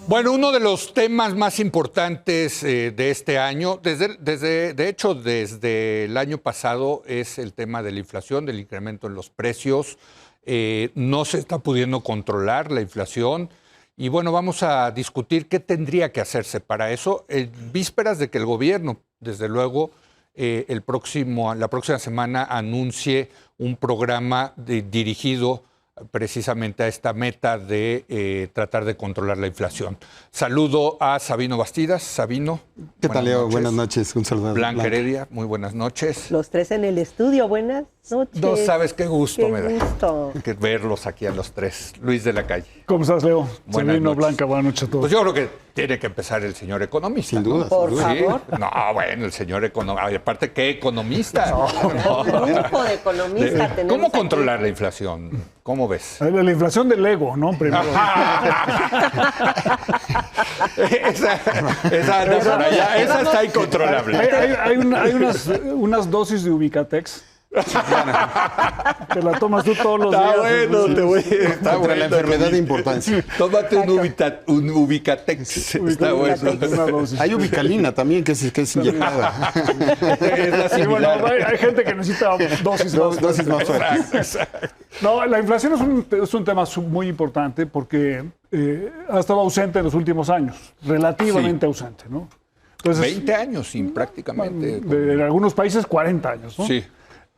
Bueno, uno de los temas más importantes de este año, de hecho, desde el año pasado, es el tema de la inflación, del incremento en los precios. No se está pudiendo controlar la inflación. Y bueno, vamos a discutir qué tendría que hacerse para eso, en vísperas de que el gobierno, desde luego, la próxima semana anuncie un programa dirigido precisamente a esta meta de tratar de controlar la inflación. Saludo a Sabino Bastidas. Sabino. ¿Qué tal, Leo? Buenas noches. Un saludo. Blanca Heredia, muy buenas noches. Los tres en el estudio, buenas noches. No sabes qué gusto me da que verlos aquí a los tres. Luis de la Calle. ¿Cómo estás, Leo? Buenas Sabino, noches. Blanca, buenas noches a todos. Pues yo creo que tiene que empezar el señor economista. Sin duda. ¿no? Por favor. No, bueno, el señor economista. Aparte, ¿qué economista? Un grupo de economistas tenemos ¿Cómo aquí. controlar la inflación? ¿Cómo ves? La inflación del ego, ¿no? Primero. esa está incontrolable. Hay unas dosis de Ubicatex. Te la tomas tú todos los Está días. bueno, Entonces, te voy. Está Contra bueno. la enfermedad de importancia. Tómate un Ubicatex. Está bueno. una dosis. Hay ubicalina también, que es inyectada. Es la Sí, bueno, similar. hay gente que necesita dosis más. Dosis más fuertes. Exacto. No, la inflación es un tema muy importante porque ha estado ausente en los últimos años, relativamente ausente, ¿no? Entonces, 20 años sin prácticamente. en algunos países 40 años, ¿no? Sí.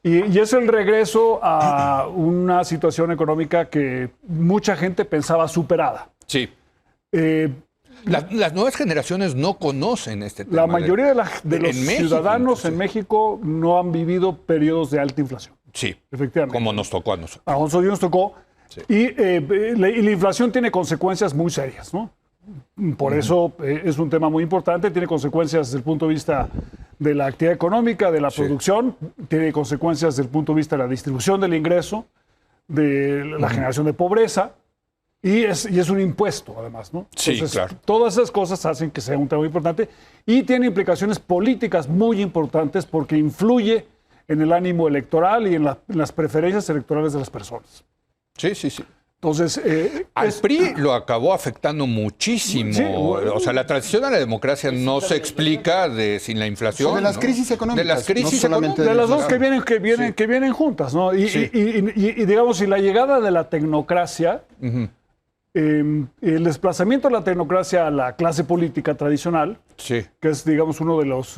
Y es el regreso a una situación económica que mucha gente pensaba superada. Sí. Eh, Las nuevas generaciones no conocen este tema. la mayoría de los en México, ciudadanos inclusive. en México no han vivido periodos de alta inflación. Sí. Efectivamente. Como nos tocó a nosotros. A nosotros nos tocó. Sí. Y la inflación tiene consecuencias muy serias, ¿no? Por eso es un tema muy importante, tiene consecuencias desde el punto de vista de la actividad económica, de la producción, tiene consecuencias desde el punto de vista de la distribución del ingreso, de la generación de pobreza, y es un impuesto además, ¿no? Sí, Entonces, claro. todas esas cosas hacen que sea un tema muy importante y tiene implicaciones políticas muy importantes porque influye en el ánimo electoral y en las preferencias electorales de las personas. Sí, sí, sí. Entonces, Al PRI lo acabó afectando muchísimo. Sí, bueno. O sea, la transición a la democracia no se explica sin la inflación. De las ¿no? crisis económicas. De las crisis no solamente de las dos claro. que vienen juntas, ¿no? Y, Sí. y digamos, y la llegada de la tecnocracia, el desplazamiento de la tecnocracia a la clase política tradicional, Sí. que es, digamos, uno de las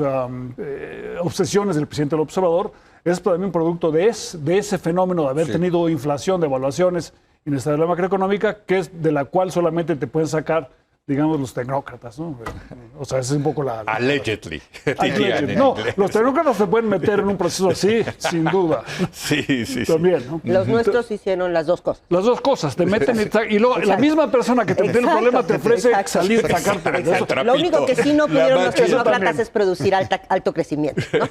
obsesiones del presidente López Obrador, es también producto de ese fenómeno de haber Sí. tenido inflación, devaluaciones, inestabilidad macroeconómica, que es de la cual solamente te pueden sacar, digamos, los tecnócratas, ¿no? O sea, esa es un poco la... Allegedly. Allegedly. dirían en No, inglés. los tecnócratas se pueden meter en un proceso así, sin duda. Sí, sí, sí. También, ¿no? Los nuestros hicieron las dos cosas. Las dos cosas, te meten y luego la misma persona que te metió en el Exacto, problema te ofrece exacto. salir, sacarte de eso. Exacto. Lo único que sí no pudieron La los máquina. tecnócratas También. es producir alto crecimiento, ¿no?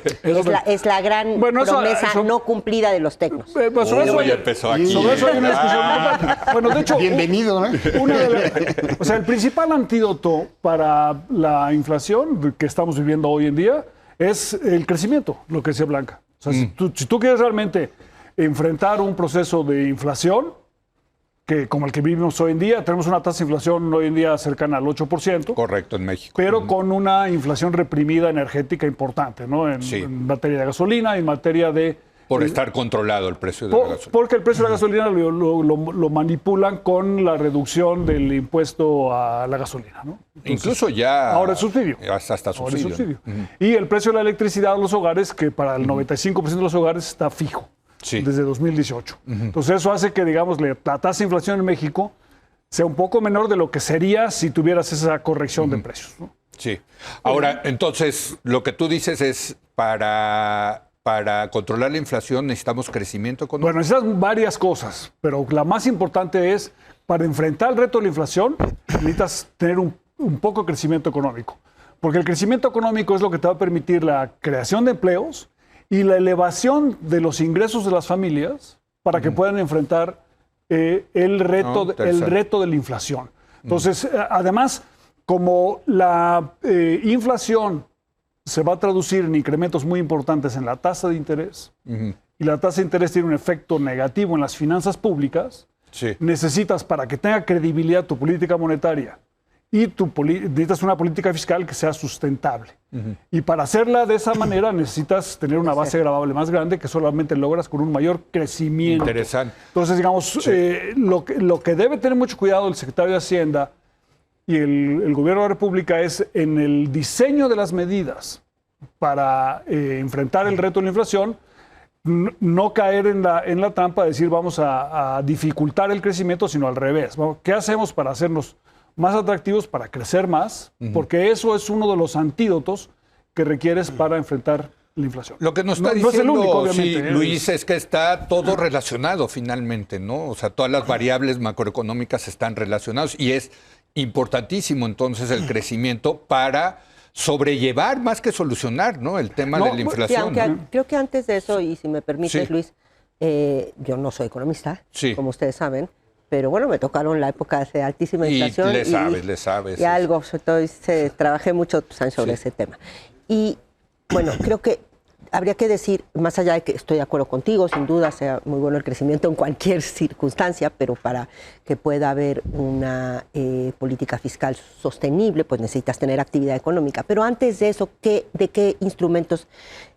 Es la gran Bueno, eso- promesa eso- no cumplida de los tecnos. Pues sobre eso Uy, hay- ya empezó aquí. sobre eso hay una discusión muy buena. Bueno, de hecho, Bienvenido, ¿no? o sea, el principal antídoto para la inflación que estamos viviendo hoy en día es el crecimiento, lo que decía Blanca. O sea, si tú quieres realmente enfrentar un proceso de inflación, que como el que vivimos hoy en día, tenemos una tasa de inflación hoy en día cercana al 8%, Correcto, en México. pero con una inflación reprimida energética importante, ¿no? Sí. En materia de gasolina, en materia de... Por estar controlado el precio de la gasolina. Porque el precio de la gasolina lo manipulan con la reducción del impuesto a la gasolina, ¿no? Incluso ya... Ahora es subsidio. Hasta Ahora es subsidio. subsidio. Y el precio de la electricidad a los hogares, que para el 95% de los hogares está fijo Sí. desde 2018. Entonces eso hace que, digamos, la tasa de inflación en México sea un poco menor de lo que sería si tuvieras esa corrección de precios, ¿no? Sí. Ahora, entonces, lo que tú dices es para controlar la inflación necesitamos crecimiento económico. Bueno, necesitas varias cosas, pero la más importante es, para enfrentar el reto de la inflación, necesitas tener un poco de crecimiento económico. Porque el crecimiento económico es lo que te va a permitir la creación de empleos y la elevación de los ingresos de las familias para que puedan enfrentar el reto de la inflación. Entonces, además, como la inflación se va a traducir en incrementos muy importantes en la tasa de interés, y la tasa de interés tiene un efecto negativo en las finanzas públicas, Sí. necesitas, para que tenga credibilidad tu política monetaria y necesitas una política fiscal que sea sustentable. Y para hacerla de esa manera necesitas tener una base gravable más grande que solamente logras con un mayor crecimiento. Interesante. Entonces, digamos, lo que debe tener mucho cuidado el secretario de Hacienda y el gobierno de la República es en el diseño de las medidas para enfrentar el reto de la inflación, no caer en la trampa de decir vamos a dificultar el crecimiento, sino al revés. ¿Qué hacemos para hacernos más atractivos, para crecer más? Porque eso es uno de los antídotos que requieres para enfrentar la inflación. Lo que nos está no es el diciendo único, obviamente, Luis, es que está todo relacionado finalmente, ¿no? O sea, todas las variables macroeconómicas están relacionadas y es importantísimo entonces el crecimiento para sobrellevar más que solucionar, ¿no? El tema de la inflación. Sí, aunque creo que antes de eso, y si me permites, Sí. Luis, yo no soy economista, Sí. como ustedes saben, pero bueno, me tocaron la época de altísima Y inflación. le sabes. Y algo, sobre todo trabajé muchos años sobre ese tema. Y bueno, creo que habría que decir, más allá de que estoy de acuerdo contigo, sin duda sea muy bueno el crecimiento en cualquier circunstancia, pero para que pueda haber una política fiscal sostenible, pues necesitas tener actividad económica. Pero antes de eso, ¿de qué instrumentos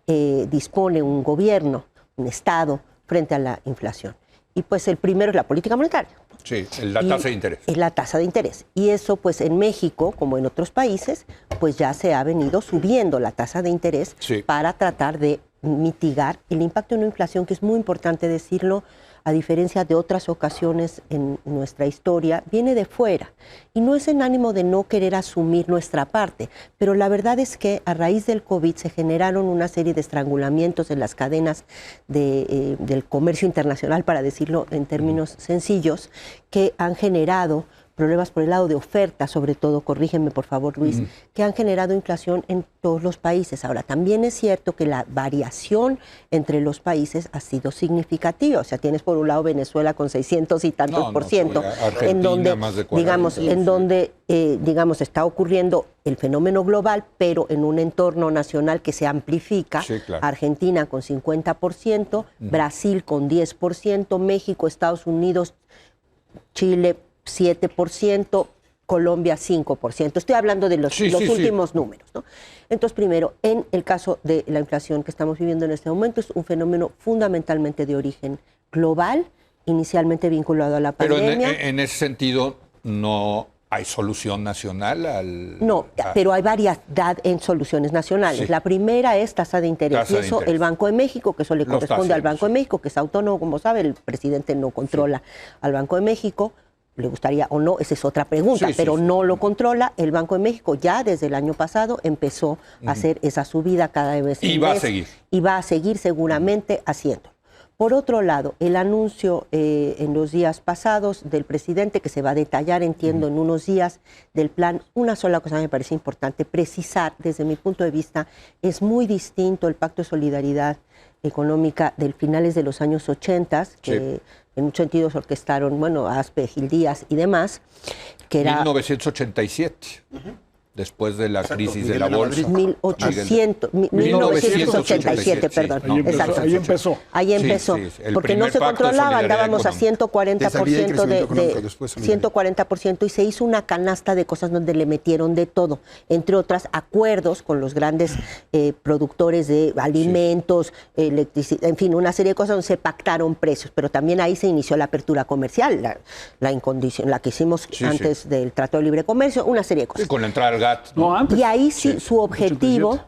dispone un gobierno, un Estado, frente a la inflación? Y pues el primero es la política monetaria. Sí, la tasa de interés. Es la tasa de interés. Y eso, pues en México, como en otros países, pues ya se ha venido subiendo la tasa de interés para tratar de mitigar el impacto de una inflación, que es muy importante decirlo, a diferencia de otras ocasiones en nuestra historia, viene de fuera. Y no es en ánimo de no querer asumir nuestra parte, pero la verdad es que a raíz del COVID se generaron una serie de estrangulamientos en las cadenas del comercio internacional, para decirlo en términos sencillos, que han generado problemas por el lado de oferta, sobre todo, corrígeme por favor, Luis, que han generado inflación en todos los países. Ahora, también es cierto que la variación entre los países ha sido significativa. O sea, tienes por un lado Venezuela con 600 y tantos por ciento, en donde, más de 40, digamos, está ocurriendo el fenómeno global, pero en un entorno nacional que se amplifica. Sí, claro. Argentina con 50%, Brasil con 10%, México, Estados Unidos, Chile 7%, Colombia 5%. Estoy hablando de los últimos números, ¿no? Entonces, primero, en el caso de la inflación que estamos viviendo en este momento, es un fenómeno fundamentalmente de origen global, inicialmente vinculado a la pandemia. Pero en ese sentido, no hay solución nacional No, pero hay variedad en soluciones nacionales. Sí. La primera es tasa de interés. Tasa y de eso interés. el Banco de México, que eso le Lo está corresponde al haciendo, Banco de México, que es autónomo, como sabe, el presidente no controla al Banco de México. Le gustaría o no, esa es otra pregunta, pero no lo controla. El Banco de México ya desde el año pasado empezó a hacer esa subida cada vez. Y va a seguir. Y va a seguir seguramente haciendo. Por otro lado, el anuncio en los días pasados del presidente, que se va a detallar, entiendo, en unos días, del plan. Una sola cosa me parece importante precisar, desde mi punto de vista, es muy distinto el Pacto de Solidaridad Económica del finales de los años 80, que en muchos sentidos orquestaron, bueno, Aspe, Gil Díaz y demás, que era 1987, después de la crisis de la bolsa. 1987, perdón. Exacto. Ahí empezó. Ahí empezó. Sí, el porque no primer se pacto de controlaba, solidaridad andábamos a económica. 140% Te salía el crecimiento económico, después solidaridad. 140%, y se hizo una canasta de cosas donde le metieron de todo, entre otras acuerdos con los grandes productores de alimentos, electricidad, en fin, una serie de cosas donde se pactaron precios, pero también ahí se inició la apertura comercial, la que hicimos antes del Tratado de Libre Comercio, una serie de cosas. Con la entrada al GATT. No, antes. Y ahí sí, su objetivo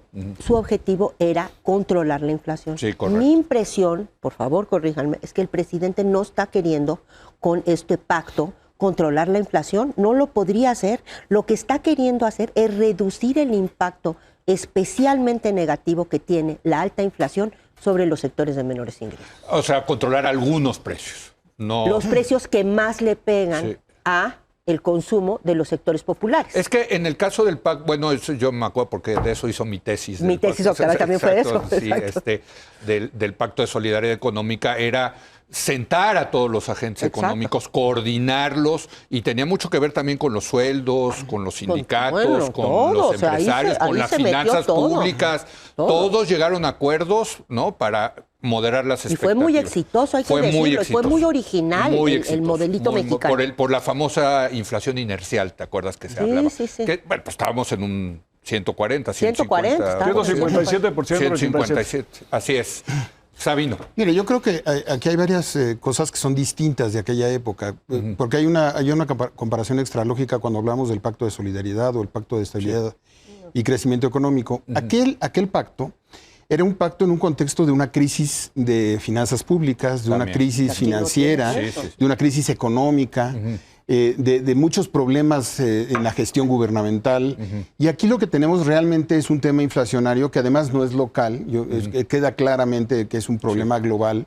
era controlar la inflación. Sí, correcto. Mi impresión, por favor, corríjanme, es que el presidente no está queriendo con este pacto controlar la inflación, no lo podría hacer. Lo que está queriendo hacer es reducir el impacto especialmente negativo que tiene la alta inflación sobre los sectores de menores ingresos. O sea, controlar algunos precios. No. Los precios que más le pegan Sí. a el consumo de los sectores populares. Es que en el caso del PAC, bueno, eso yo me acuerdo porque de eso hizo mi tesis. Mi tesis doctoral también fue de eso. Sí, Exacto. del Pacto de Solidaridad Económica era sentar a todos los agentes económicos, coordinarlos, y tenía mucho que ver también con los sueldos, con los sindicatos, con todo, los o sea, empresarios, ahí con se las metió finanzas todo. públicas. Todo. Todos llegaron a acuerdos, ¿no? Para moderar las Y expectativas. fue muy exitoso, hay que decirlo, fue muy original el modelito mexicano. Por la famosa inflación inercial, ¿te acuerdas que se hablaba? Sí. Que, bueno, pues estábamos en un 140, 140, 157%, 157, así es. Sabino. Mire, yo creo que aquí hay varias cosas que son distintas de aquella época, porque hay una comparación extralógica cuando hablamos del Pacto de Solidaridad o el Pacto de Estabilidad y Crecimiento Económico. Aquel pacto era un pacto en un contexto de una crisis de finanzas públicas, de una crisis financiera, de una crisis económica, de muchos problemas en la gestión gubernamental. Y aquí lo que tenemos realmente es un tema inflacionario que además no es local, queda claramente que es un problema global,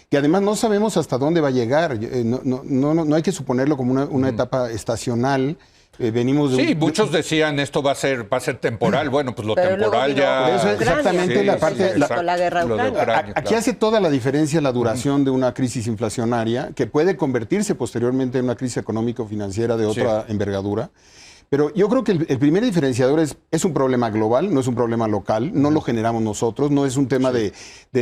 que además no sabemos hasta dónde va a llegar. No hay que suponerlo como una etapa estacional. Venimos de muchos decían esto va a ser temporal. Bueno, pues lo pero temporal ya. Eso es exactamente la parte. La guerra de Ucrania. Aquí hace toda la diferencia la duración de una crisis inflacionaria, que puede convertirse posteriormente en una crisis económico-financiera de otra envergadura. Pero yo creo que el primer diferenciador es un problema global, no es un problema local, no lo generamos nosotros, no es un tema de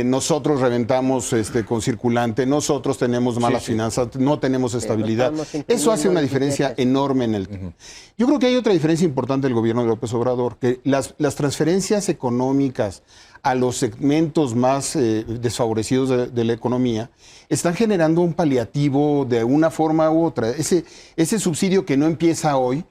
nosotros reventamos con circulante, nosotros tenemos malas finanzas, no tenemos estabilidad. Eso hace una diferencia enorme en el tema. Yo creo que hay otra diferencia importante del gobierno de López Obrador, que las transferencias económicas a los segmentos más desfavorecidos de la economía están generando un paliativo de una forma u otra. Ese subsidio que no empieza hoy,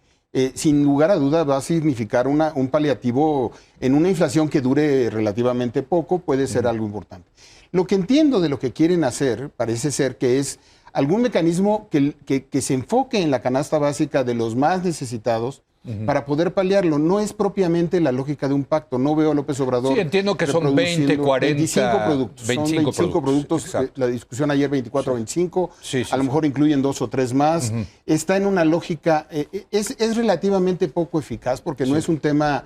sin lugar a duda va a significar un paliativo en una inflación que dure relativamente poco, puede ser algo importante. Lo que entiendo de lo que quieren hacer, parece ser que es algún mecanismo que se enfoque en la canasta básica de los más necesitados para poder paliarlo. No es propiamente la lógica de un pacto. No veo a López Obrador. Sí, entiendo que son 20, 40, 25 productos. 25 productos. La discusión ayer 24, 25. A lo mejor incluyen 2 o 3 más. Está en una lógica, es relativamente poco eficaz porque no es un tema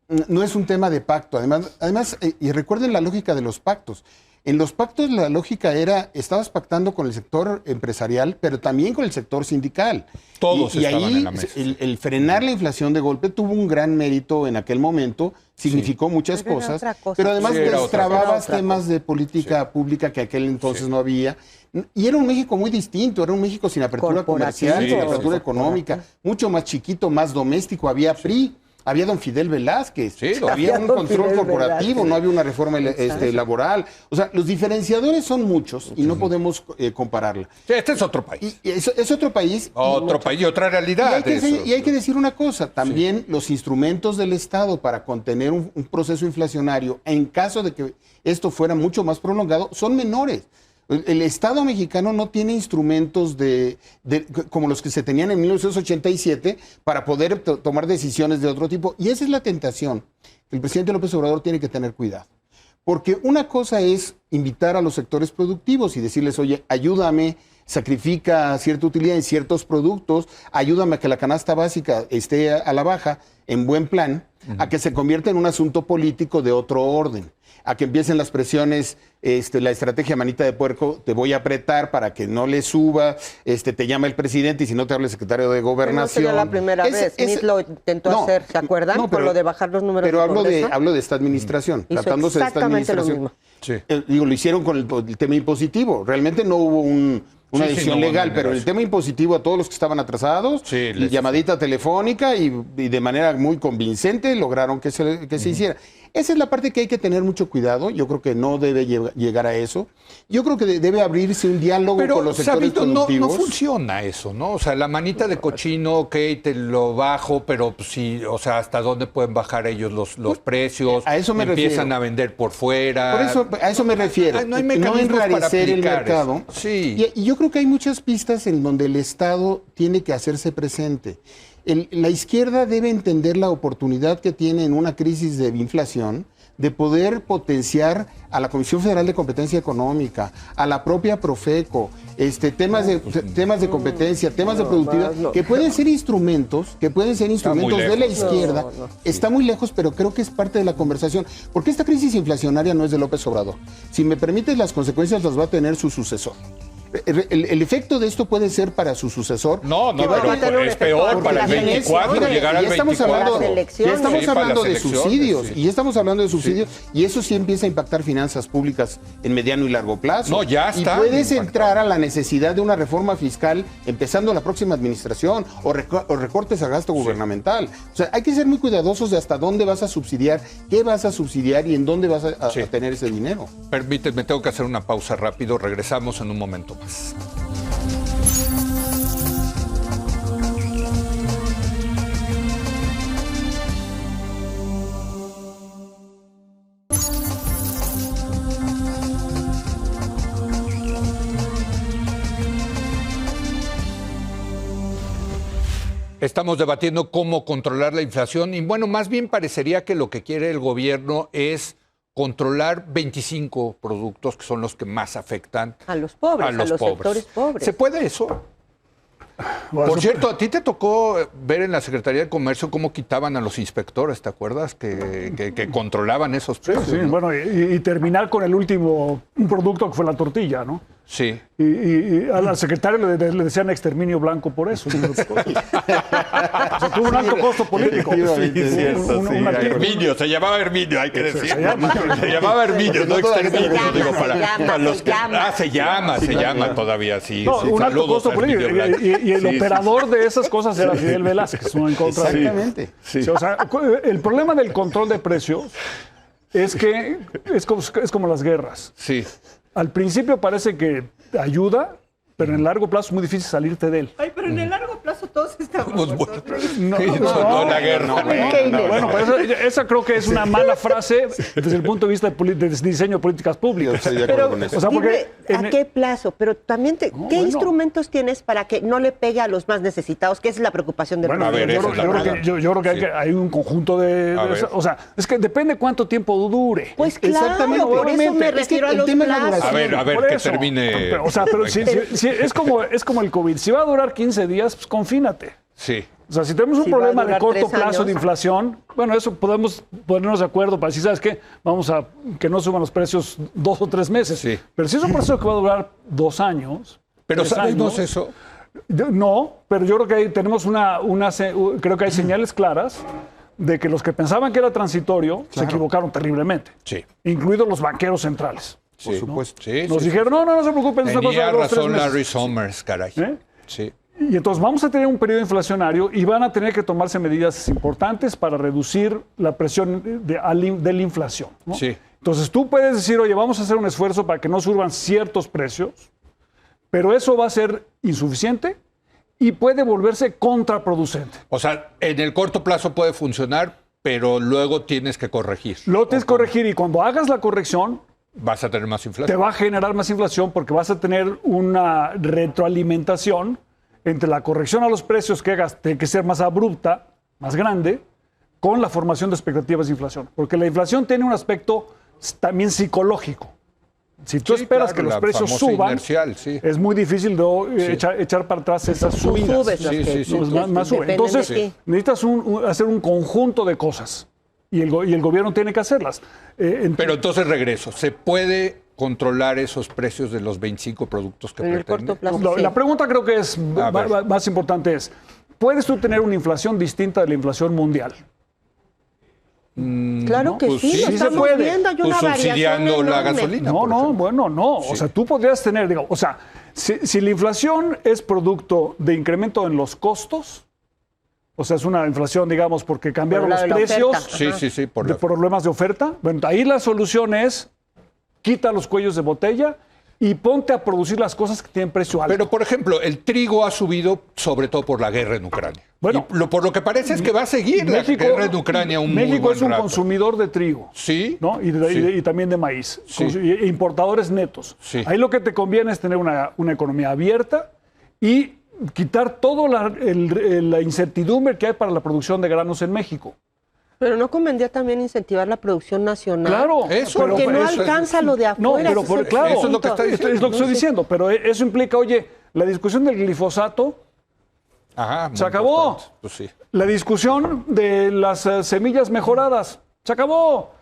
de pacto. Además, y recuerden la lógica de los pactos. En los pactos la lógica era, estabas pactando con el sector empresarial, pero también con el sector sindical. Todos estaban ahí, en la mesa. El frenar la inflación de golpe tuvo un gran mérito en aquel momento, significó muchas cosas, pero además destrababas temas de política pública que aquel entonces no había. Y era un México muy distinto, era un México sin apertura comercial, sin apertura económica, mucho más chiquito, más doméstico, había PRI. Había don Fidel Velázquez, había un control corporativo, no había una reforma laboral. O sea, los diferenciadores son muchos y no podemos compararla. Sí, este es otro país. Es otro país. Y otra realidad. Y hay que decir una cosa, también los instrumentos del Estado para contener un proceso inflacionario, en caso de que esto fuera mucho más prolongado, son menores. El Estado mexicano no tiene instrumentos como los que se tenían en 1987 para poder tomar decisiones de otro tipo. Y esa es la tentación. El presidente López Obrador tiene que tener cuidado. Porque una cosa es invitar a los sectores productivos y decirles, oye, ayúdame, sacrifica cierta utilidad en ciertos productos, ayúdame a que la canasta básica esté a la baja, en buen plan, a que se convierta en un asunto político de otro orden. A que empiecen las presiones, la estrategia manita de puerco, te voy a apretar para que no le suba, te llama el presidente y si no te habla el secretario de Gobernación. No sería la primera vez, Smith lo intentó hacer, ¿se acuerdan? No, pero, por lo de bajar los números pero de hablo de esta administración, hizo tratándose de esta administración. Lo hicieron con el tema impositivo, realmente no hubo una decisión legal, pero el tema impositivo a todos los que estaban atrasados, llamadita telefónica y de manera muy convincente lograron que se hiciera. Esa es la parte que hay que tener mucho cuidado. Yo creo que no debe llegar a eso. Yo creo que debe abrirse un diálogo con los sectores productivos. No funciona eso, ¿no? O sea, la manita de cochino, ok, te lo bajo, pero pues, sí, o sea, ¿hasta dónde pueden bajar ellos los precios? A eso me Empiezan a vender por fuera. Por eso, a eso me refiero. No hay mecanismos para aplicar el mercado. Eso. Sí. Y yo creo que hay muchas pistas en donde el Estado tiene que hacerse presente. La izquierda debe entender la oportunidad que tiene en una crisis de inflación de poder potenciar a la Comisión Federal de Competencia Económica, a la propia Profeco, temas de competencia, temas de productividad, que pueden ser instrumentos de la izquierda. Está muy lejos, pero creo que es parte de la conversación. Porque esta crisis inflacionaria no es de López Obrador. Si me permites, las consecuencias las va a tener su sucesor. El efecto de esto puede ser para su sucesor. No, Que va a tener pero un es efecto peor para el porque la 24, elección- llegar al ya estamos 24. hablando, Las ya estamos Sí, para hablando las de elecciones, subsidios, sí. y ya estamos hablando de subsidios, y eso sí empieza a impactar finanzas públicas en mediano y largo plazo. No, ya y está puedes impactando. entrar a la necesidad de una reforma fiscal empezando la próxima administración o recortes a gasto gubernamental. O sea, hay que ser muy cuidadosos de hasta dónde vas a subsidiar, qué vas a subsidiar y en dónde vas a Sí. tener ese dinero. Permíteme, tengo que hacer una pausa rápido. Regresamos en un momento más. Estamos debatiendo cómo controlar la inflación y bueno, más bien parecería que lo que quiere el gobierno es controlar 25 productos que son los que más afectan A los pobres, a los sectores pobres. ¿Se puede eso? Bueno, Por cierto, a ti te tocó ver en la Secretaría de Comercio cómo quitaban a los inspectores, ¿te acuerdas? Que controlaban esos precios. sí, ¿no? bueno, y terminar con el último un producto que fue la tortilla, ¿no? Sí. Y a la secretaria le decían exterminio blanco por eso. O sea, tuvo un alto costo político. Efectivamente, Un- cierto, un- sí, una- hay Herminio, se llamaba Herminio, hay que decir. Se llama. Se llamaba Herminio, no exterminio. llama, Digo, se para, llama, para los se que. llama. Ah, se llama todavía, sí. No, sí. un alto Saludos costo a político. Herminio Blanco. Y el Sí, sí. operador de esas cosas era Fidel Velázquez, ¿no? En contra de- Exactamente. Sí. Sí, o sea, el problema del control de precios es que es como las guerras. Sí. Al principio parece que ayuda, pero en el largo plazo es muy difícil salirte de él. Ay, pero en el largo plazo todos estamos. Pues bueno. nosotros. No, No, la guerra. Bueno, pues esa creo que es una mala frase desde el punto de vista de diseño de políticas Yo públicas. estoy de acuerdo Pero con eso. O sea, porque dime, en ¿a el- qué plazo? Pero también, ¿qué bueno. instrumentos tienes para que no le pegue a los más necesitados? Que esa es la preocupación del Bueno, A ver, presidente. esa es la verdad. yo creo que Sí. hay un conjunto de A ver. o sea, es que depende cuánto tiempo dure. Pues claro, Exactamente, por eso obviamente. me Es que refiero a el los tema es la plazos. duración. A ver, Por que eso. termine. Pero, o sea, pero si es como el COVID. Si va a durar 15 días, pues confínate. Sí. O sea, si tenemos un Si va a problema de durar corto 3 plazo años. de inflación, bueno, eso podemos ponernos de acuerdo para decir, ¿sabes qué? Vamos a que no suban los precios 2 o 3 meses. Sí. Pero si es un proceso que va a durar 2 años. Pero 3 sabemos años, eso. No, pero yo creo que tenemos creo que hay señales claras de que los que pensaban que era transitorio se equivocaron terriblemente. Sí. Incluidos los banqueros centrales. Por supuesto. Sí, Nos sí. dijeron, no se preocupen, es una cosa Tenía de 2 o 3 razón meses. Larry Summers, caray. ¿Eh? Sí. Y entonces vamos a tener un periodo inflacionario y van a tener que tomarse medidas importantes para reducir la presión de la inflación, ¿no? Sí. Entonces tú puedes decir, oye, vamos a hacer un esfuerzo para que no suban ciertos precios, pero eso va a ser insuficiente y puede volverse contraproducente. O sea, en el corto plazo puede funcionar, pero luego tienes que corregir. Lo tienes que corregir y cuando hagas la corrección Vas a tener más te inflación. va a generar más inflación porque vas a tener una retroalimentación entre la corrección a los precios que hagas, tiene que ser más abrupta, más grande, con la formación de expectativas de inflación. Porque la inflación tiene un aspecto también psicológico. Si tú Sí, esperas claro, que los la precios famosa suban, inercial, sí. es muy difícil de echar para atrás esas Tú subidas. subes las Sí, que sí, sí. tú Pues más sube. dependen Entonces, de ti. necesitas hacer un conjunto de cosas. Y el gobierno tiene que hacerlas. Pero entonces regreso. ¿Se puede controlar esos precios de los 25 productos que En el pretende? corto plazo. Sí. La pregunta creo que es A ver. más importante es, ¿puedes tú tener una inflación distinta de la inflación mundial? Claro que Pues sí, sí, lo sí se estamos puede. viendo, hay Pues una variación subsidiando la enorme. gasolina. No, por no, ejemplo. bueno, no. O sea, tú podrías tener, digo, o sea, si la inflación es producto de incremento en los costos, o sea, es una inflación, digamos, porque cambiaron Por los la precios oferta. Sí, sí, sí. de problemas de oferta, bueno, ahí la solución es quita los cuellos de botella y ponte a producir las cosas que tienen precio alto. Pero, por ejemplo, el trigo ha subido sobre todo por la guerra en Ucrania. Bueno, Y por lo que parece es que va a seguir la guerra en Ucrania un muy México buen es un rato. consumidor de trigo. Sí. ¿No? Y Sí. también de maíz. Sí. E importadores netos. Sí. Ahí lo que te conviene es tener una economía abierta y quitar toda la incertidumbre que hay para la producción de granos en México. Pero no convendría también incentivar la producción nacional. Claro. Eso, Porque pero no eso es- alcanza lo de No, afuera. pero ese es el claro, eso es lo que punto. está diciendo. Es lo que estoy diciendo. Pero eso implica, oye, la discusión del glifosato, Ajá, muy Se acabó. importante. Pues sí. la discusión de las semillas mejoradas, se acabó.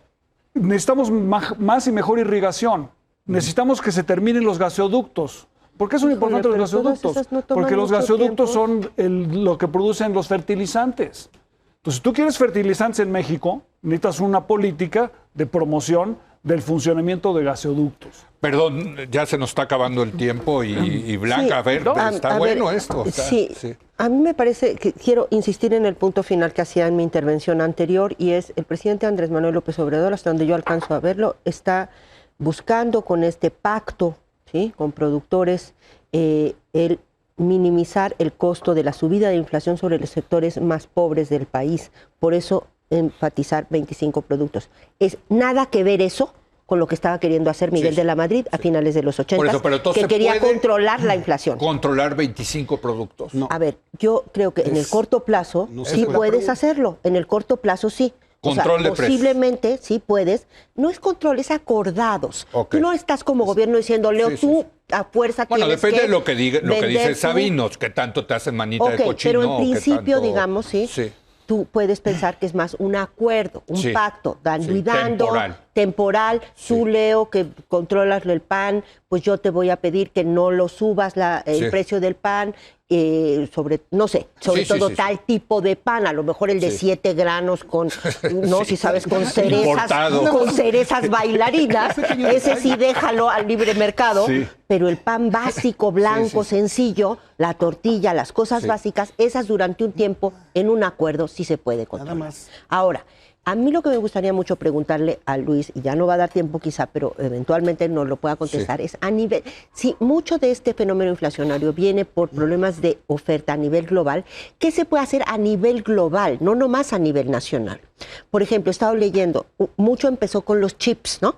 Necesitamos más y mejor irrigación. Necesitamos que se terminen los gasoductos. ¿Por qué son importantes los pero todas gasoductos? esas no toman Porque los mucho gasoductos tiempo. son lo que producen los fertilizantes. Entonces, si tú quieres fertilizantes en México, necesitas una política de promoción del funcionamiento de gasoductos. Perdón, ya se nos está acabando el tiempo y Blanca, Sí, a ver, está a bueno ver, esto. Sí, a mí me parece que quiero insistir en el punto final que hacía en mi intervención anterior y es el presidente Andrés Manuel López Obrador, hasta donde yo alcanzo a verlo, está buscando con este pacto, ¿sí?, con productores el minimizar el costo de la subida de inflación sobre los sectores más pobres del país. Por eso enfatizar 25 productos. Es nada que ver eso con lo que estaba queriendo hacer Miguel de la Madrid a finales de los 80, que quería controlar la inflación. Controlar 25 productos. No. A ver, yo creo que en el corto plazo sí puedes hacerlo. En el corto plazo sí. Control de precios. Posiblemente sí puedes. No es control, es acordados. Okay. Tú no estás como gobierno diciendo, Leo, tú a fuerza bueno, tienes depende que de lo que dice tu... Sabinos, que tanto te hacen manita de cochino. Pero en principio, tanto... digamos, sí. Tú puedes pensar que es más un acuerdo, un pacto, dando y dando, temporal. Tú, Leo, que controlas el pan, pues yo te voy a pedir que no lo subas el precio del pan, sobre todo tal tipo de pan, a lo mejor el de 7 granos con, si sabes, con cerezas bailarinas, ese sí déjalo al libre mercado, pero el pan básico, blanco, sencillo, la tortilla, las cosas básicas, esas durante un tiempo, en un acuerdo, sí se puede controlar. Nada más. Ahora, a mí lo que me gustaría mucho preguntarle a Luis, y ya no va a dar tiempo quizá, pero eventualmente nos lo pueda contestar, es a nivel, si mucho de este fenómeno inflacionario viene por problemas de oferta a nivel global, ¿qué se puede hacer a nivel global, no nomás a nivel nacional? Por ejemplo, he estado leyendo, mucho empezó con los chips, ¿no?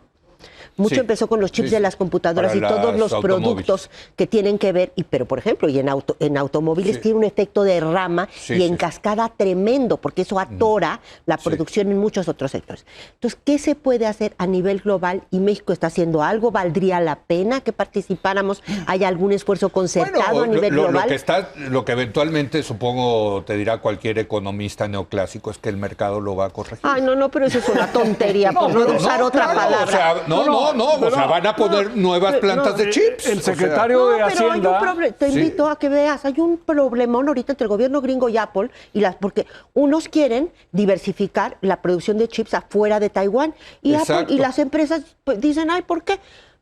Mucho empezó con los chips de las computadoras y todos los productos que tienen que ver, pero por ejemplo, y en automóviles tiene un efecto de rama y en cascada tremendo, porque eso atora la producción en muchos otros sectores. Entonces, ¿qué se puede hacer a nivel global? ¿Y México está haciendo algo? ¿Valdría la pena que participáramos? ¿Hay algún esfuerzo concertado a nivel global? Lo que eventualmente, supongo, te dirá cualquier economista neoclásico, es que el mercado lo va a corregir. Ay, no, pero eso es una tontería, por no usar otra palabra. O sea, o sea, van a poner nuevas plantas de chips. El secretario de Hacienda... Te invito a que veas, hay un problemón ahorita entre el gobierno gringo y Apple, porque unos quieren diversificar la producción de chips afuera de Taiwán, y Apple y las empresas dicen, ay, ¿por qué?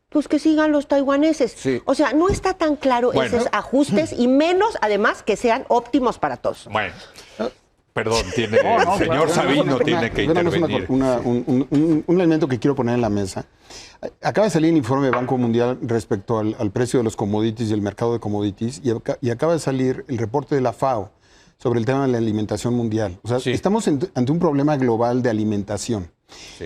Pues que sigan los taiwaneses. O sea, no está tan claro esos ajustes, y menos, además, que sean óptimos para todos. Bueno. Perdón, el señor Sabino tiene que intervenir. Un elemento que quiero poner en la mesa. Acaba de salir el informe del Banco Mundial respecto al precio de los commodities y el mercado de commodities, y acaba de salir el reporte de la FAO sobre el tema de la alimentación mundial. O sea, estamos ante un problema global de alimentación.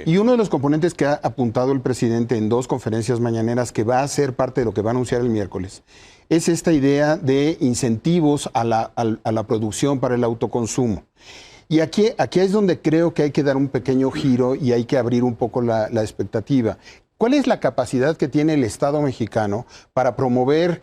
Y uno de los componentes que ha apuntado el presidente en 2 conferencias mañaneras, que va a ser parte de lo que va a anunciar el miércoles, es esta idea de incentivos a la producción para el autoconsumo. Y aquí es donde creo que hay que dar un pequeño giro y hay que abrir un poco la expectativa. ¿Cuál es la capacidad que tiene el Estado mexicano para promover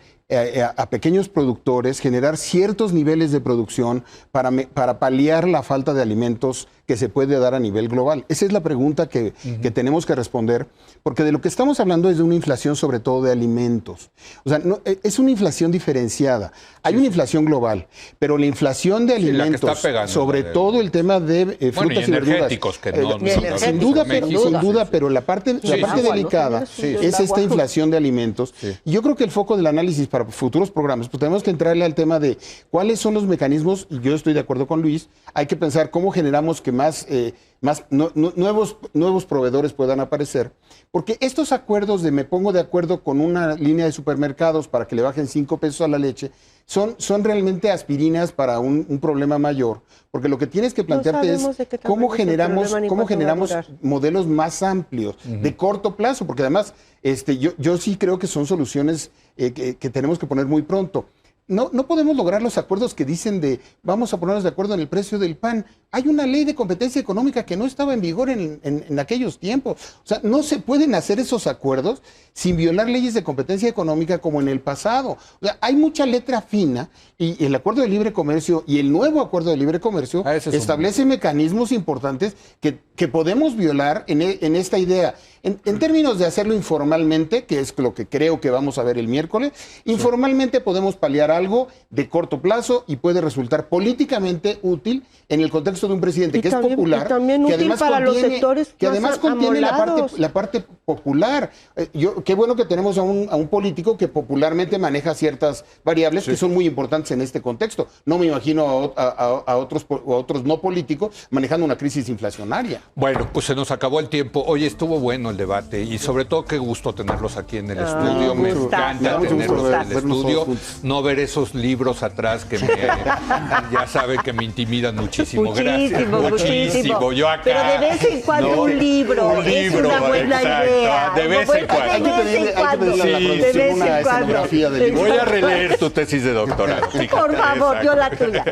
a pequeños productores, generar ciertos niveles de producción para paliar la falta de alimentos que se puede dar a nivel global? Esa es la pregunta que tenemos que responder, porque de lo que estamos hablando es de una inflación sobre todo de alimentos. O sea, es una inflación diferenciada. Hay una inflación global, pero la inflación de alimentos, sobre todo el tema de frutas y verduras. Sin duda, pero la parte delicada es esta inflación de alimentos. Y yo creo que el foco del análisis para futuros programas, pues tenemos que entrarle al tema de cuáles son los mecanismos, y yo estoy de acuerdo con Luis, hay que pensar cómo generamos que nuevos proveedores puedan aparecer, porque estos acuerdos de me pongo de acuerdo con una línea de supermercados para que le bajen 5 pesos a la leche, son realmente aspirinas para un problema mayor, porque lo que tienes que plantearte es cómo generamos modelos más amplios, de corto plazo, porque además yo sí creo que son soluciones que tenemos que poner muy pronto. No podemos lograr los acuerdos que dicen de vamos a ponernos de acuerdo en el precio del pan. Hay una ley de competencia económica que no estaba en vigor en aquellos tiempos. O sea, no se pueden hacer esos acuerdos sin violar leyes de competencia económica como en el pasado. O sea, hay mucha letra fina, y el acuerdo de libre comercio y el nuevo acuerdo de libre comercio establece mecanismos importantes que podemos violar en esta idea. En términos de hacerlo informalmente, que es lo que creo que vamos a ver el miércoles, informalmente podemos paliar algo de corto plazo y puede resultar políticamente útil en el contexto de un presidente que es popular, que además para los sectores que además contiene la parte popular. Qué bueno que tenemos a un político que popularmente maneja ciertas variables que son muy importantes en este contexto. No me imagino a otros no políticos manejando una crisis inflacionaria. Bueno, pues se nos acabó el tiempo. Oye, estuvo bueno el debate y sobre todo qué gusto tenerlos aquí en el estudio. Me encanta tenerlos en el estudio. No ver esos libros atrás que ya saben que me intimidan muchísimo. Gracias. Muchísimo. Yo acá. Pero de vez en cuando un libro es una buena idea. De vez en cuando. Hay que pedirle a la producción una escenografía del libro. Voy a releer tu tesis de doctorado. Por favor, yo la tuya.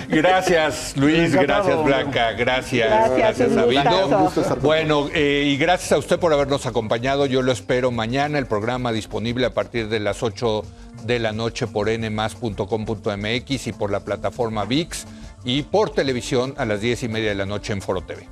Gracias, Luis. Gracias, Blanca. Gracias, Sabino. Bueno, y gracias a usted por habernos acompañado. Yo lo espero mañana. El programa disponible a partir de las 8 de la noche por nmas.com.mx y por la plataforma ViX y por televisión a las 10:30 de la noche en Foro TV.